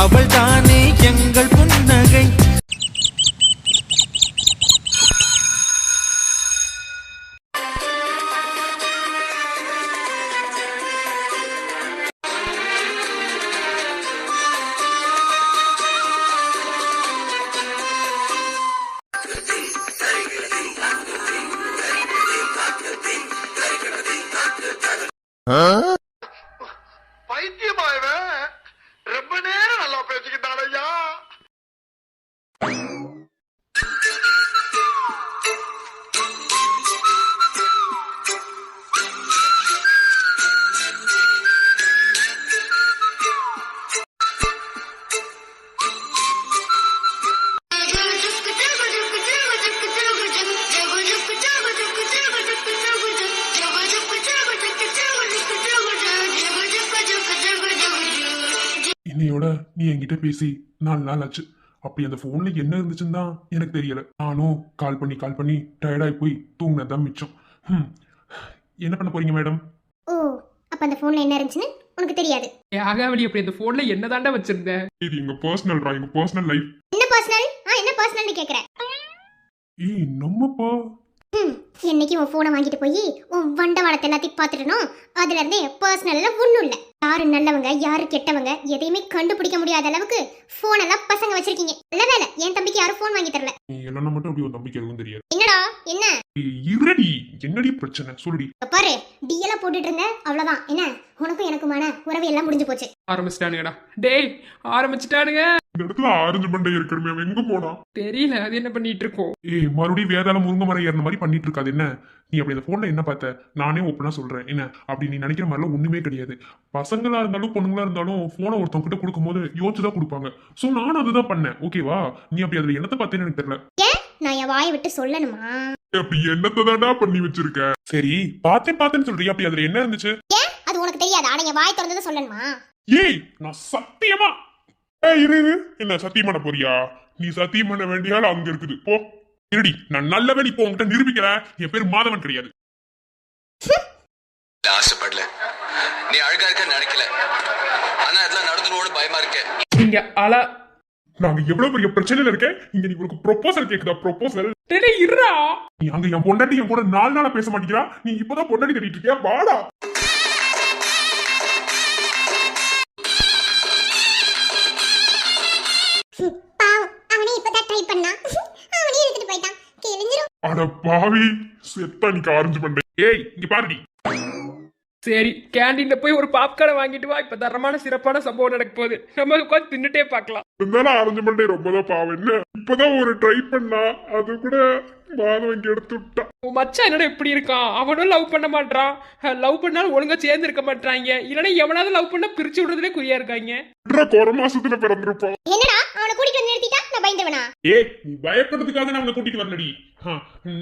அவள் தானே எங்கள் புன்னகை. பைத்தியமாயவன் ரொம்ப நேரம் நல்லா பேசிக்கிட்டானையா. இன்னையோட நீ என்கிட்ட பேசி 4 நாள் ஆச்சு. அப்படி அந்த போன்ல என்ன இருந்துச்சுன்னு தான் எனக்கு தெரியல. நானும் கால் பண்ணி டயர்டாகி போய் தூங்கினதான் மிச்சம். என்ன பண்ண போறீங்க மேடம்? ஓ, அப்ப அந்த போன்ல என்ன இருந்துச்சுன்னு உனக்கு தெரியாது? ஆகாவளி அப்படி அந்த போன்ல என்னதாண்டா வச்சிருந்த? இது எங்க பர்சனல் எங்க பர்சனல் லைஃப். என்ன பர்சனல்? என்ன பர்சனல்னு கேக்குறேன். ஏய் நம்மப்பா என்னைக்கு உன் போனை வாங்கிட்டு போய் உன் வண்டவாளத்தை எல்லாத்தையும் பார்த்துட்டனோ அதுல இருந்தே பர்சனல்ல ஒண்ணும் இல்ல. யாரு நல்லவங்க யாரு கெட்டவங்க எதையுமே கண்டுபிடிக்க முடியாத அளவுக்கு போன் எல்லாம் பசங்க வச்சிருக்கீங்க. நல்ல வேலை என் தம்பிக்கு யாரும் போன் வாங்கி தரல. நீ எல்லாம் மட்டும் அப்படி ஒரு நம்பிக்கை எதுவும் தெரியாது. என்னடா என்ன? இருடி என்னடி பிரச்சனை சொல்லுடி. பாரு டிஎல்லாம் போட்டுட்டு இருங்க அவ்வளவுதான். என்ன உனக்கும் எனக்குமான உறவு எல்லாம் முடிஞ்சு போச்சு. ஆரம்பிச்சிட்டானுங்கடா. டேய் ஆரம்பிச்சிட்டானுங்க. இந்த இடத்துல ஆரஞ்சு மண்டை இருக்கணுமே, அவன் எங்க போனா தெரியல. அது என்ன பண்ணிட்டு இருக்கோம்? ஏய் மறுபடியும் வேதாள முருங்க மரம் ஏறின மாதிரி பண்ணிட்டு இருக்காது. என்ன நீ அப்படி அந்த போன்ல என்ன பார்த்த? நானே ஓப்பனா சொல்றேன், என்ன அப்படி நீ நினைக்கிற மாதிரிலாம் ஒண்ணுமே கிடையாது. பசங்களா இருந்தாலும் பொண்ணுங்களா இருந்தாலும் போனை ஒருத்தவங்க கிட்ட கொடுக்கும்போது யோசிச்சுதான் கொடுப்பாங்க. சோ நானும் அதுதான் பண்ணேன். ஓகேவா? நீ அப்படி அதுல என்னத்தை பார்த்தேன்னு எனக்கு தெரியல. நான் என் வாயை விட்டு சொல்லணுமா? அப்படி என்னத்ததாடா பண்ணி வச்சிருக்க? சரி பார்த்தேன்னு சொல்றியா? அப்படி அதுல என்ன இருந்துச்சு? அது உனக்கு தெரியாது. ஆனா என் வாய் திறந்ததை சொல்லணுமா? ஏய் நான் சத்தியமா இரு என்ன சத்தியம் பண்ண போறியா? நீ சத்தியம் பண்ண வேண்டிய ஆள் அங்க இருக்குது. போ இருடி. நான் நல்லவன் இப்போ உங்ககிட்ட நிரூபிக்கிறேன். என் பேர் மாதவன் கிடையாது. ஆசைப்படல, நீ அழகா இருக்க நினைக்கல, ஆனா அதெல்லாம் நடந்துருவோன்னு பயமா இருக்க. நீங்க நாங்க எவ்வளவு பெரிய பிரச்சனையில இருக்கேன். இங்க நீ உனக்கு ப்ரொபோசல் கேக்குதா? ப்ரொபோசல் இருடா. நீ அங்க என் பொண்டாட்டி என் கூட 4 நாளா பேச மாட்டேங்கிறா. நீ இப்பதான் பொண்டாட்டி கட்டிட்டு இருக்கியா? வாடா. அட பாவி செத்தா நீ ஆரஞ்சு பண்ண. ஏய் இங்க பாருடி. சரி கேண்டீன்ல போய் ஒரு பாப்கார்னை வாங்கிட்டு வா. இப்ப தரமான சிறப்பான சம்பவம் நடக்க போகுது. நம்ம உட்காந்து தின்னுட்டே பாக்கலாம். இருந்தாலும் ஆரஞ்சு மண்டை ரொம்பதான் பாவம். என்ன இப்பதான் ஒரு ட்ரை பண்ணா, அது கூட மாதவன் எடுத்து விட்டான். உன் மச்சான் என்னடா இப்படி இருக்கான்? அவனும் லவ் பண்ண மாட்டான். லவ் பண்ணாலும் ஒழுங்கா சேர்ந்து இருக்க மாட்டாங்க. இல்லன்னா எவனாவது லவ் பண்ணா பிரிச்சு விடுறதுல குறியா இருக்காங்க. குறை மாசத்துல பிறந்திருப்பான். என்னடா அவனை கூட்டிட்டு வந்து நிறுத்திட்டா நான் பயந்துவனா? ஏய் நீ பயப்படுறதுக்காக நான் அவனை கூட்டிட்டு வரலடி.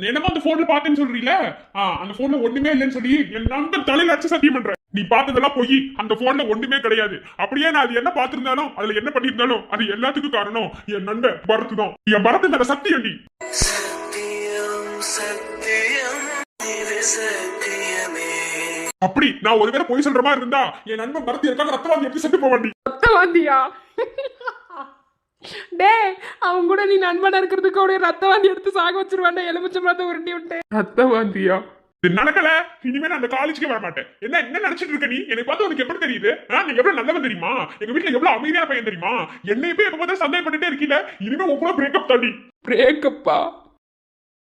என்னமா அந்த போன்ல பாத்தேன்னு சொல்றீல? அந்த போன்ல ஒண்ணுமே இல்லைன்னு சொல்லி என் நண்பன் தலையில அடிச்சு சத்தியம் பண்றேன். நீ பார்த்ததெல்லாம் போய் அந்த போன்ல ஒண்ணுமே கிடையாது. அப்படியே நான் அது என்ன பார்த்திருந்தாலும் அதுல என்ன பண்ணிருந்தாலும் அது எல்லாத்துக்கும் காரணம் என் நண்பன் பரத்து தான். என் பரத்து மேல சத்தியம் டி. அப்படி நான் ஒருவேளை போய் சொல்ற மாதிரி இருந்தா என் நண்பன் பரத்து இருக்காங்க ரத்தவாந்தி எப்படி செத்து போவாண்டி. ரத்தவாந்தியா? டே அவன் கூட நீ நண்பனா இருக்கிறதுக்கு அவடைய ரத்தவாந்தி எடுத்து சாக வச்சிருவாண்டா. எலுமிச்சம் பார்த்து உருட்டி விட்டு. ரத்தவாந்தியா? இது நடக்கல. இனிமே நான் அந்த காலேஜ்க்கே வர மாட்டேன். என்ன நினைச்சிட்டு இருக்க நீ? என்னை பார்த்து உனக்கு எப்படி தெரியுது? நீ எவ்வளவு நல்லவன் தெரியுமா? எங்க வீட்டுல எவ்வளவு அமைதியான பையன் தெரியுமா? என்னை போய் எப்ப பார்த்தா சந்தேகப்பட்டுட்டே இருக்கீல. இனிமே உங்க பிரேக்கப் தாண்டி. பிரேக்கப்பா?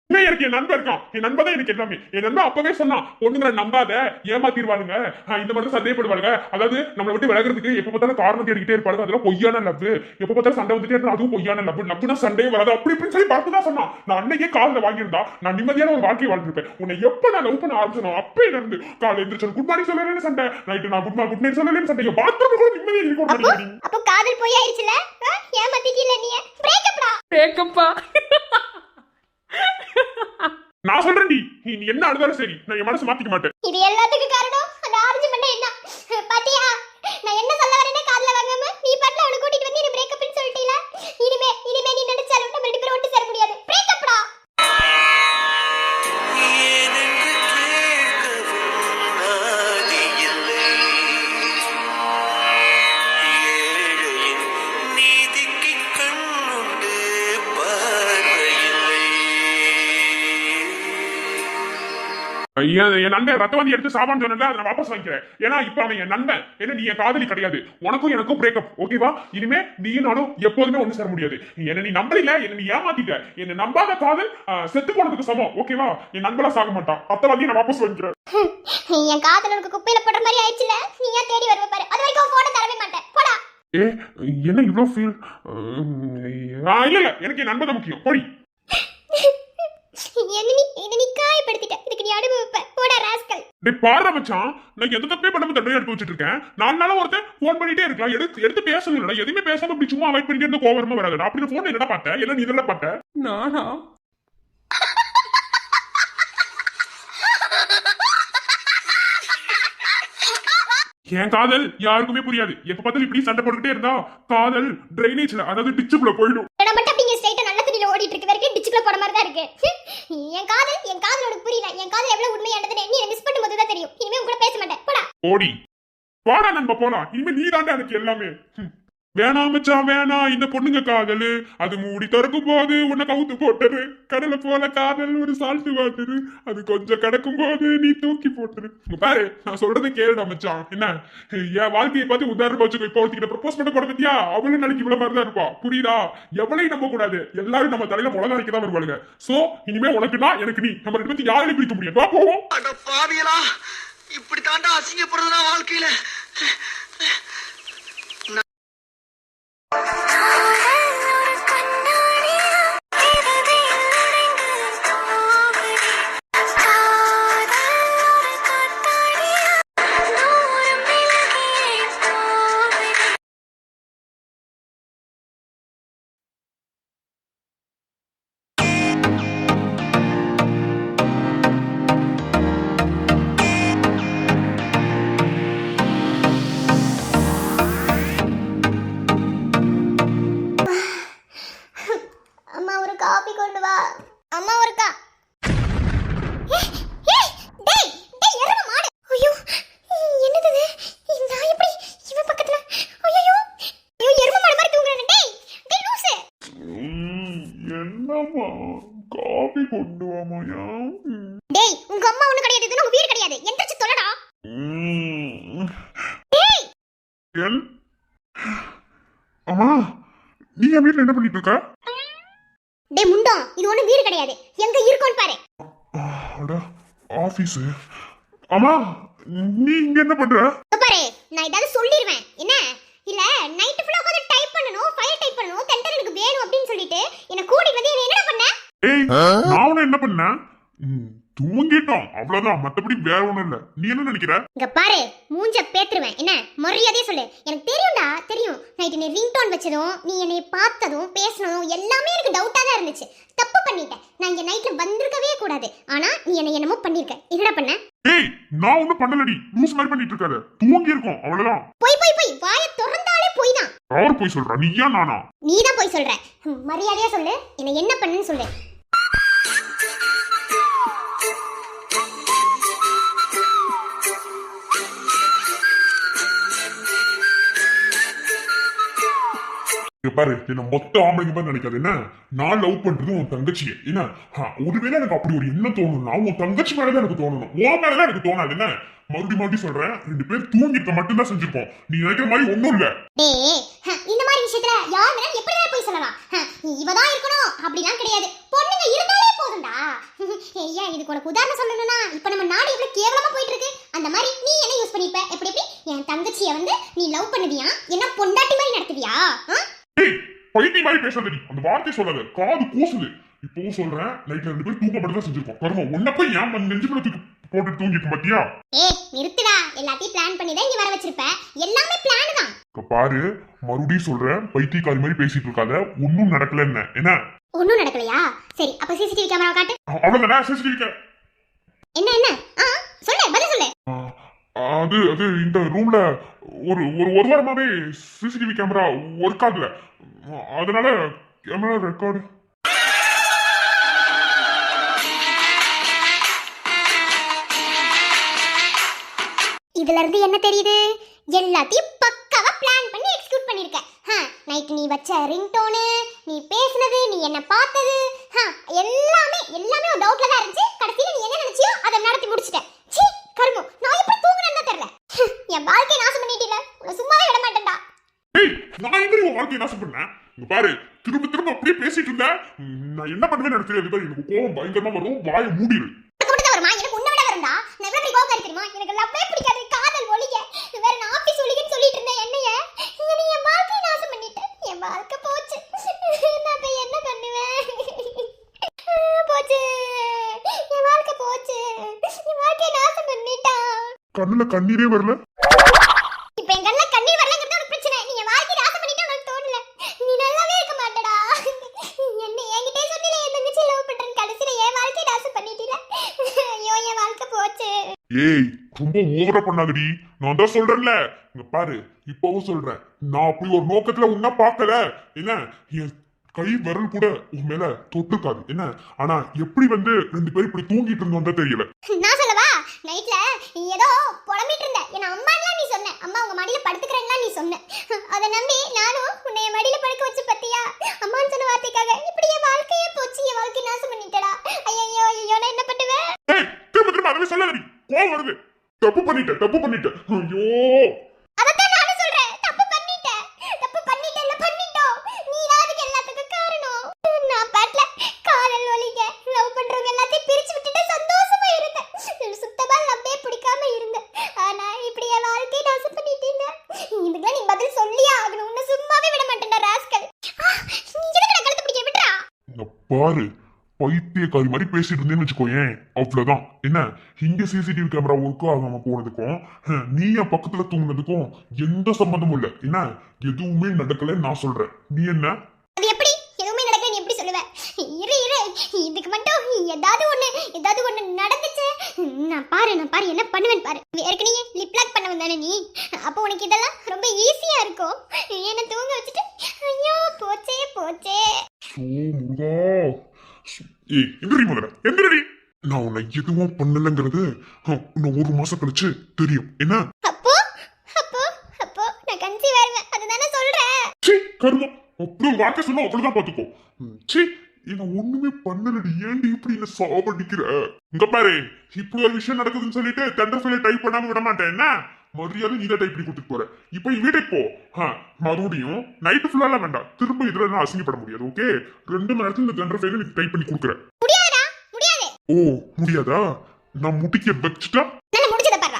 எனக்கு என் நண்பன் இருக்கான். என் நண்பன் தான் எனக்கு எல்லாமே. என் நண்பன் அப்பவே சொன்னான், பொண்ணுங்களை நம்பாத, ஏமாத்திடுவானுங்க, இந்த மாதிரி சந்தேகப்படுவாங்க. அதாவது நம்மளை விட்டு விலகிறதுக்கு எப்ப பார்த்தாலும் காரணம் தேடிக்கிட்டே இருப்பாங்க. அதெல்லாம் பொய்யான லவ். எப்ப பார்த்தாலும் சண்டை வந்துட்டே இருந்தா அதுவும் பொய்யான லவ். லவ்னா சண்டையே வராது அப்படி இப்படின்னு சொல்லி பார்த்து தான் சொன்னான். நான் அன்னைக்கே காலில் வாங்கியிருந்தா நான் நிம்மதியான ஒரு வாழ்க்கை வாழ்ந்துருப்பேன். உன்னை எப்ப நான் லவ் பண்ண ஆரம்பிச்சோம் அப்பே இருந்து காலை எந்திரிச்சு குட் மார்னிங் சொல்லலன்னு சண்டை, நைட்டு நான் குட் நைட் சொல்லலன்னு சண்டை, பாத்ரூம் கூட நிம்மதியா இருக்கும். அப்போ காதல் போய் ஆயிடுச்சுல? ஏமாத்திட்டீல நீ? பிரேக்கப்டா? பிரேக்கப்பா? நான் சொல்றேன் நீ என்ன அழுதாலும் சரி நான் என் மனசு மாத்திக்க மாட்டேன். இது எல்லாத்துக்கும் காரணம் அந்த ஆரஞ்சு மண்டை. என்ன பாத்தியா? நான் என்ன சொல்ல வரேனே காதுல வாங்காம நீ பட்ல அவனை கூட்டிட்டு வந்து நீ பிரேக்கப்னு சொல்லிட்டீல. இனிமே நீ நினைச்சாலும் நம்ம ரெண்டு பேரும் ஒண்ணு சேர முடியாது. பிரேக்கப்டா? என் நண்பன் ரத்தவாந்தி எடுத்து சாவான்னு சொன்னல அதை நான் வாபஸ் வாங்கிக்கிறேன். ஏன்னா இப்ப அவன் என் நண்பன், ஏன்னா நீ என் காதலி கிடையாது. உனக்கும் எனக்கும் பிரேக்கப், ஓகேவா? இனிமே நீயும் நானும் எப்போதுமே ஒண்ணு சேர முடியாது. என்ன நீ நம்பல, என்ன நீ ஏமாத்திட்ட. என்ன நம்பாத காதல் செத்து போனதுக்கு சமம், ஓகேவா? என் நண்பனா சாக மாட்டான். ரத்தவாந்தியை நான் வாபஸ் வாங்கிக்கிறேன். என் காதலனுக்கு குப்பையில போடுற மாதிரி ஆயிடுச்சுல, நீயா தேடி வருவ பாரு. அது வரைக்கும் போட தரவே மாட்டேன், போடா. என்ன இவ்வளோ ஃபீல்? இல்ல எனக்கு என் நண்பன் முக்கியம். போடி. நீ காயப்படுத்திட்ட, இதுக்கு நீ அனுபவிப்ப, போடா ராஸ்கல். டேய் பாரு மச்சான், நான் எந்த தப்பே பண்ணாம தண்டனை எடுத்து வச்சிட்டு இருக்கேன். 4 நாளா ஒருத்தன் ஃபோன் பண்ணிட்டே இருக்கலாம், எடுத்து பேசணும்டா. எதுவுமே பேசாம இப்படி சும்மா அவாய்ட் பண்ணிட்டே இருந்த கோவரமா வராதுடா. அப்படி ஃபோன் என்னடா பார்த்தேன்? எல்லாம் நீ இதெல்லாம் பார்த்த? நானா? என் காதல் யாருக்குமே புரியாது. எப்ப பார்த்தாலும் இப்படி சண்டை போட்டுக்கிட்டே இருந்தா காதல் டிரைனேஜ்ல, அதாவது டிச்சுக்குள்ள போயிடும். மட்டும் அப்படிங்க ஸ்ட்ரைட்டா நல்ல தண்ணியில ஓடிட்டு இருக்கு, வரைக்கும் டிச்சுக்குள்ள போற மாதிரி தான் இருக்கு. என் காதலோட புரியல. என் காதல் எவ்வளவு உண்மையானதுன்னு நீ மிஸ் பண்ணும்போது தான் தெரியும். இனிமே உங்க கூட பேச மாட்டேன், போடா. ஓடி வாடா நண்பா போலாம். இனிமே நீ தாண்டா எனக்கு எல்லாமே. வேணாம் மச்சான் வேணாம், இந்த பொண்ணுங்க காதலு அது மூடி திறக்கும் போது உன்னை கவுத்து போட்டுரு. கடலை போல காதல் ஒரு சால்ட் வாட்டரு, அது கொஞ்சம் கிடக்கும் போது நீ தூக்கி போட்டுரு. பாரு நான் சொல்றதை கேளுடா மச்சான். என்ன என் வாழ்க்கையை பார்த்து உதாரணம் வச்சுக்கோ. இப்போ ஒருத்திட்ட ப்ரப்போஸ் பண்ண போட பத்தியா, அவளும் நாளைக்கு இவ்வளவு மாதிரி தான் இருப்பா, புரியுதா? எவளையும் நம்ப கூடாது, எல்லாரும் நம்ம தலையில முளகா வைக்க தான் வருவாளுங்க. சோ இனிமே உனக்குன்னா எனக்கு நீ, நம்ம ரெண்டு பேரும் யாரையும் பிரிக்க முடியாது. வா போவோம். அட பாவியலா, இப்படி தாண்டா அசிங்கப்படுறதுனா வாழ்க்கையில. அம்மா ஒரு காபி கொண்டு வா. அம்மா ஒரு என்னம்மா காபி கொண்டு வாமாயா? டேய் உங்க அம்மா ஒண்ணு கிடையாது, இது உங்க வீடு கிடையாது. எந்திரச்சு தொலைடா. டேய் அம்மா நீ என் வீட்டுல என்ன பண்ணிட்டு இருக்க? டேய் முண்டம், இது ஒண்ணு வீடு கிடையாது. எங்க இருக்கோன்னு பாரு. ஆபீஸ். அம்மா நீ இங்க என்ன பண்ற? பாரு நான் ஏதாவது சொல்லிடுவேன். என்ன இல்ல நைட் ஃபுல்லா உட்கார்ந்து டைப் பண்ணனும், ஃபைல் டைப் பண்ணனும், டெண்டர் எனக்கு வேணும் அப்படினு சொல்லிட்டு என்ன கூடி வந்து என்ன பண்ண? ஏய் நான் உன்ன என்ன பண்ண? தூங்கிட்டோம் அவ்வளவுதான், மத்தபடி வேற ஒண்ணும் இல்ல. நீ என்ன நினைக்கிற? இங்க பாரு மூஞ்ச பேத்துருவேன். என்ன மரியாதையா சொல்லு. எனக்கு தெரியும்டா, தெரியும். நைட் நீ ரிங்டோன் வச்சதும், நீ என்னை பார்த்ததும் பேசனதும் எல்லாமே எனக்கு டவுட்டா தான் இருந்துச்சு. தப்பு பண்ணிட்டேன். நான் இங்க நைட்ல வந்திருக்கவே கூடாது. ஆனா நீ என்னமோ பண்ணிருக்க. என்னடா பண்ண? ஏய் நான் ஒண்ணும் பண்ணலடி. லூஸ் மாதிரி பண்ணிட்டு இருக்காத. தூங்கி இருக்கோம் அவ்வளவுதான். போய் வாய திறந்தாலே போய் தான். யார் போய் சொல்றா? நீயா நானா? நீ தான் போய் சொல்ற. மரியாதையா சொல்லு. என்ன பண்ணுன்னு சொல்லு. பாரு என்ன மொத்த ஆம்பளைங்க மாதிரி நினைக்காது. என்ன நான் லவ் பண்றது உன் தங்கச்சியை. என்ன ஒருவேளை எனக்கு அப்படி ஒரு எண்ணம் தோணும்னா உன் தங்கச்சி மேலதான் எனக்கு தோணணும், உன் மேலதான் எனக்கு தோணாது. என்ன மறுபடியும் சொல்றேன், 2 பேர் தூங்கிட்டு மட்டும்தான் செஞ்சிருக்கோம். நீ நினைக்கிற மாதிரி ஒண்ணும் இல்ல. இந்த மாதிரி விஷயத்துல யார் வேணா எப்படி போய் சொல்லலாம். இவதான் இருக்கணும் அப்படிலாம் கிடையாது. பொண்ணுங்க இருந்தாலே போதும்டா. ஏன் இதுக்கு உனக்கு உதாரணம் சொல்லணும்னா, இப்ப நம்ம நாடு எவ்வளவு கேவலமா போயிட்டு இருக்கு. அந்த மாதிரி நீ என்ன யூஸ் பண்ணிப்ப? எப்படி என் தங்கச்சியை வந்து நீ லவ் பண்ணுவியா? என்ன பொண்டாட்டி மாதிரி நடத்துவியா? பைத்திய மாதிரி பேசாதடி. அந்த வார்த்தை சொல்லாத, காது கூசுது. இப்பவும் சொல்றேன், நைட்ல 2 பேர் தூங்க மட்டும் தான் செஞ்சிருக்கோம். கர்மம் உன்ன போய் ஏன் நெஞ்சுக்குள்ள தூக்கி போட்டு தூங்கிட்டு பாத்தியா? நிறுத்துடா. எல்லாத்தையும் பிளான் பண்ணி தான் இங்க வர வச்சிருப்ப. எல்லாமே பிளான் தான். பாரு மறுபடியும் சொல்றேன், பைத்தியக்காரி மாதிரி பேசிட்டு இருக்காத. ஒன்னும் நடக்கல. என்ன ஒன்னும் நடக்கலையா? சரி அப்ப சிசிடிவி கேமரா காட்டு. அவ்வளவுதானே? சிசிடிவி என்ன சொல்லு, பதில் சொல்லு. அது இந்த ரூம்ல ஒரு வாரமாவே சிசிடிவி கேமரா ஒர்க் ஆகல. அதனால கேமரா ரெக்கார்டு. இதுல இருந்து என்ன தெரியுது? எல்லாத்தையும் பக்காவா பிளான் பண்ணி எக்ஸிக்யூட் பண்ணிருக்க. நைட் நீ வச்ச ரிங்டோனு, நீ பேசுனது, நீ என்ன பார்த்தது, எல்லாமே எல்லாமே ஒரு டவுட்ல தான் இருந்துச்சு. கடைசியில நீ என்ன நினைச்சியோ அதை நடத்தி முடிச்சிட்ட. சீ கருமம், நான் எப்படி தூங்குறேன்னு தெரியல. என் வாழ்க்கையை நாசம் பண்ணிட்டீல, உன்னை சும்மாவே விட மாட்டேன்டா. ஏய், நான் எங்க உன் வாழ்க்கையை நாசம் பண்ணேன்? இங்க பாரு, திரும்ப திரும்ப அப்படியே பேசிட்டு இருந்த. நான் என்ன பண்ணுவேன்னு எனக்கு தெரியாது. எனக்கு கோவம் பயங்கரமா வரும். வாயை மூடிடு. வருமா? எனக்கு உன்னை விட வரும்டா. நான் எவ்வளவு கோவக்காரி தெரியுமா? எனக்கு லவ்வே பிடிக்காது, காதல் ஒழிக. வேற நான் ஆபீஸ் ஒழிகன்னு சொல்லிட்டு இருந்தேன். என்னைய என் வாழ்க்கையை நாசம் பண்ணிட்டேன். என் வாழ்க்கை போச்சு. நான் இப்ப என்ன பண்ணுவேன்? போச்சு, என் வாழ்க்கை போச்சு. என் வாழ்க்கையை நாசம் பண்ணிட்டான். கண்ணுல கண்ணீரே வரல. இப்ப என் கண்ணுல கண்ணீர் வரலங்கிறது ஒரு பிரச்சனை. நீ என் வாழ்க்கையை நாசம் பண்ணிட்டா உனக்கு தோணல. நீ நல்லாவே இருக்க மாட்டடா. என்ன என்கிட்டே சொன்னில என் தங்கச்சி லவ் பண்றேன்னு, கடைசியில என் வாழ்க்கையை நாசம் பண்ணிட்டீல. ஐயோ என் வாழ்க்கை போச்சு. ஏய், ரொம்ப ஓவரா பண்ணாதடி. நான் தான் சொல்றேன்ல. இங்க பாரு, இப்பவும் சொல்றேன். நான் அப்படி ஒரு நோக்கத்துல உன்ன பார்க்கல. என்ன, என் கை விரல் கூட உன் மேல தொட்டுக்காது. என்ன, ஆனா எப்படி வந்து ரெண்டு பேரும் இப்படி தூங்கிட்டு இருந்தோம் தான் தெரியல. நான் சொல்லவா? நைட்ல நீ ஏதோ புலம்பிட்டு இருந்த. என்ன அம்மாலாம் நீ சொன்ன. அம்மா உங்க மடியில படுத்துக்கிறேன்னா நீ சொன்ன. அதை நம்பி நானும் உன்னை என் மடியில படுக்க வச்சு பத்தியா? அம்மான்னு சொன்ன வார்த்தைக்காக இப்படி என் வாழ்க்கையே போச்சு. என் வாழ்க்கை நாசம் பண்ணிட்டடா. ஐயோ ஐயோ, நான் என்ன பண்ணுவேன்? ஏய், திரும்ப திரும்ப அதவே சொல்லாதடி. கோவம் வருது. தப்பு பண்ணிட்டேன். ஐயோ, அதத்தான் நானும் சொல்றேன். தப்பு பண்ணிட்டேன். இல்ல பண்ணிட்டோம். நீ தான் அதுக்கு எல்லாத்துக்கும் காரணம். நான் பாட்ல காதல் ஒழிக, லவ் பண்றவங்க எல்லாத்தையும் பிரிச்சு விட்டுட்டு சந்தோஷமா இருந்தேன். சுத்தமா லவ்வே பிடிக்காம இருந்தேன். ஆனா இப்படி என் வாழ்க்கையை நாசம் பண்ணிட்டீங்க. இதுக்கெல்லாம் நீ பதில் சொல்லியே ஆகணும். உன்னை சும்மாவே விட மாட்டேன்டா ராஸ்கல். நீ எதுக்கு கழுத்து பிடிக்க விட்டுறா? இங்க பாரு, பைத்தியக்காரி மாதிரி பேசிட்டு இருந்தேன்னு வச்சுக்கோயேன், அவ்வளவுதான். என்ன, இங்க சிசிடிவி கேமரா ஒர்க்கும் ஆகாம போனதுக்கும் நீ என் பக்கத்துல தூங்குனதுக்கும் எந்த சம்பந்தமும் இல்ல. என்ன, எதுவுமே நடக்கலன்னு நான் சொல்றேன். நீ என்ன, அது எப்படி எதுவுமே நடக்கல நீ எப்படி சொல்லுவ? இரு இதுக்கு மட்டும் ஏதாவது ஒண்ணு நடந்துச்சு. நான் பாரு என்ன பண்ணுவேன் பாரு. ஏற்கனவே லிப் லாக் பண்ண வந்தானே நீ. அப்போ உனக்கு இதெல்லாம் ரொம்ப ஈஸியா இருக்கும். என்ன தூங்க வச்சுட்டு ஐயோ போச்சே. சோ முருகா. ஏய், எந்திரடி. நான் உன்னை எதுவும் பண்ணலங்கிறது இன்னும் ஒரு மாசம் கழிச்சு தெரியும். என்ன, அப்போ நான் கன்சீவ் ஆயிருவேன். அதுதானே சொல்றேன். சீ கருமம், அப்படி ஒரு வார்த்தை சொன்னா அப்படிதான் பாத்துக்கோ. சீ, என்ன ஒண்ணுமே பண்ணலடி. ஏன்டி இப்படி என்ன சாவடிக்கிற? இங்க பாரு, இப்படி ஒரு விஷயம் நடக்குதுன்னு சொல்லிட்டு டெண்டர் ஃபைல டைப் பண்ணாம விட மாட்டேன். என்ன, மரியாதை நீ தான் டைப் பண்ணி கொடுத்துட்டு போற. இப்போ வீட்டுக்கு போ. மறுபடியும் நைட்டு ஃபுல்லாலாம் வேண்டாம். திரும்ப இதுல நான் அசிங்கப்பட முடியாது. ஓகே, 2 மணி நேரத்துல இந்த டெண்டர் ஃபைல நீ டைப் பண்ணி கொடுக்குறேன். முடியாது. ஓ, முடியாதா? நான் முடிக்க வச்சுட்டா நான் முடிச்சத பாரு.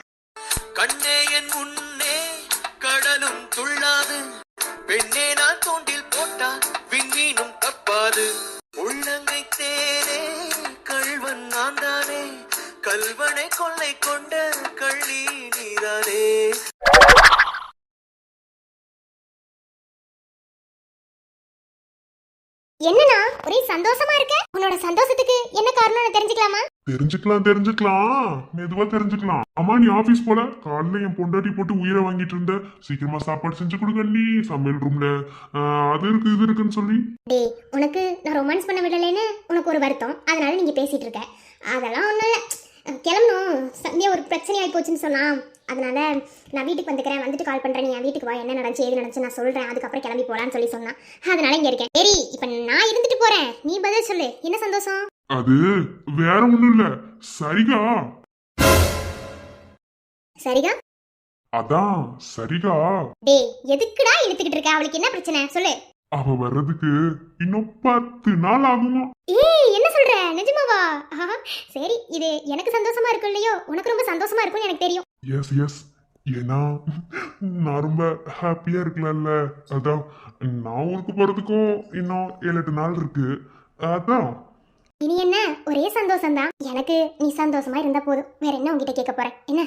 கண்ணே என் முன்னே கடலும் துள்ளாது, பெண்ணே நான் தோண்டில் போட்டா விண்மீனும் தப்பாது. உள்ளங்கை தேனே கள்வன் நான் தானே, கல்வனை கொள்ளை கொண்ட கள்ளி நீதானே. என்னன்னா ஒரே சந்தோஷமா இருக்க? உன்னோட சந்தோஷத்துக்கு என்ன காரணம்னு தெரிஞ்சுக்கலாமா? தெரிஞ்சுக்கலாம். மெதுவா தெரிஞ்சுக்கலாம். அம்மா, நீ ஆபீஸ் போல? காலைல என் பொண்டாட்டி போட்டு உயிரை வாங்கிட்டு இருந்த. சீக்கிரமா சாப்பாடு செஞ்சு கொடுங்க நீ, சமையல் ரூம்ல அது இருக்கு இது இருக்குன்னு சொல்லி. டேய், உனக்கு நான் ரொமான்ஸ் பண்ண விடலைன்னு உனக்கு ஒரு வருத்தம். அதனால நீங்க பேசிட்டு இருக்க. அதெல்லாம் ஒண்ணும் இல்ல. கிளம்பணும். சந்தியா ஒரு பிரச்சனை ஆகி போச்சுன்னு சொன்னான். அதனால நான் வீட்டுக்கு வந்துக்கிறேன், வந்துட்டு கால் பண்றேன். நீ என் வீட்டுக்கு வா, என்ன நடந்துச்சு ஏது நடந்துச்சு நான் சொல்றேன், அதுக்கப்புறம் கிளம்பி போலான்னு சொல்லி சொன்னான். அதனால இங்க இருக்கேன். சரி, இப்ப நான் இருந்துட்டு போறேன், நீ பதில் சொல்லு. என்ன சந்தோஷம்? அது வேற ஒண்ணும் இல்ல. சரிகா. அதான் சரிகா. டேய், எதுக்குடா இழுத்துக்கிட்டு இருக்க? அவளுக்கு என்ன பிரச்சனை சொல்லு. அவ வர்றதுக்கு இன்னும் 10 நாள் ஆகுமா? ஏய், என்ன சொல்ற? நிஜமாவா? சரி, இது எனக்கு சந்தோஷமா இருக்கும் இல்லையோ, உனக்கு ரொம்ப சந்தோஷமா இருக்கும்னு எனக்கு தெரியும். எஸ். ஏன்னா நான் ரொம்ப ஹாப்பியா இருக்கலாம்ல. அதான் நான் ஊருக்கு போறதுக்கும் இன்னும் 7-8 நாள் இருக்கு. அதான். இனி என்ன, ஒரே சந்தோஷம்தான் எனக்கு. நீ சந்தோஷமா இருந்தா போதும். வேற என்ன உன்கிட்ட கேட்க போறேன்? என்ன?